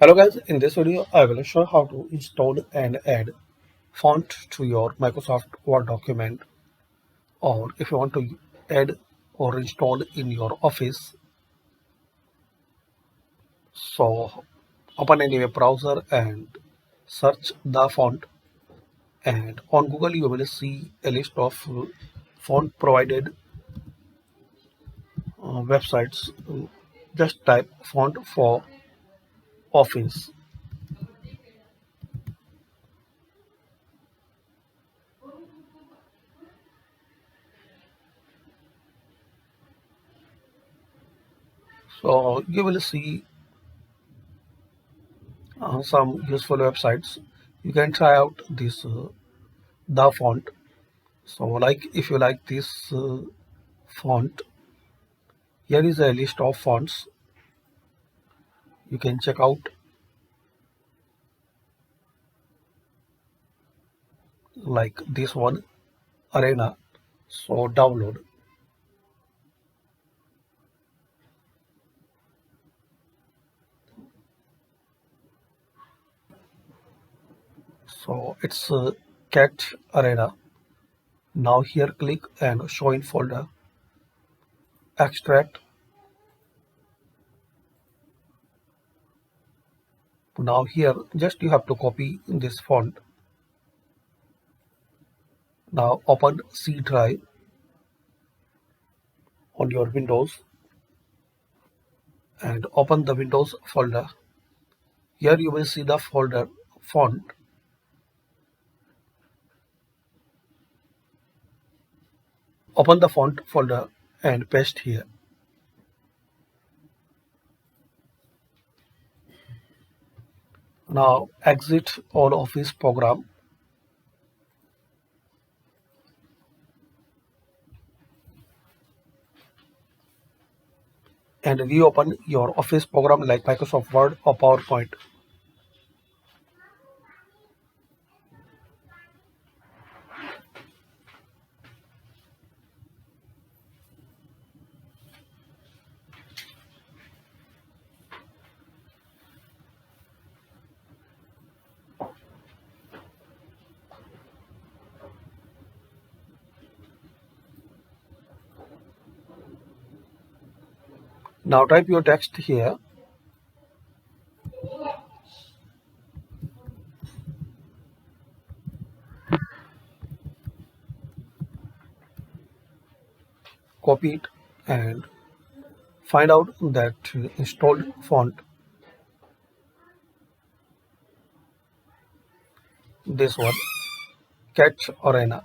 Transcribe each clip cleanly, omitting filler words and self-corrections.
Hello guys, in this video I will show how to install and add font to your Microsoft Word document, or if you want to add or install in your Office. So open any web browser and search the font, and on Google you will see a list of font provided websites. Just type font for Office. So you will see some useful websites. You can try out this the font. So like if you like this font, here is a list of fonts you can check out, like this one, Arena. So download. So it's Cat Arena. Now here click and show in folder, extract. Now here just you have to copy this font. Now open C drive on your Windows and open the Windows folder. Here you will see the folder font. Open the font folder and paste here. Now exit all Office program and reopen your Office program like Microsoft Word or PowerPoint. Now type your text here. Copy it and find out that installed font, this one, Cat Arena.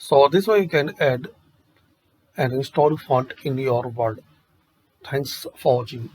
So this way you can add and install font in your Word. Thanks for watching.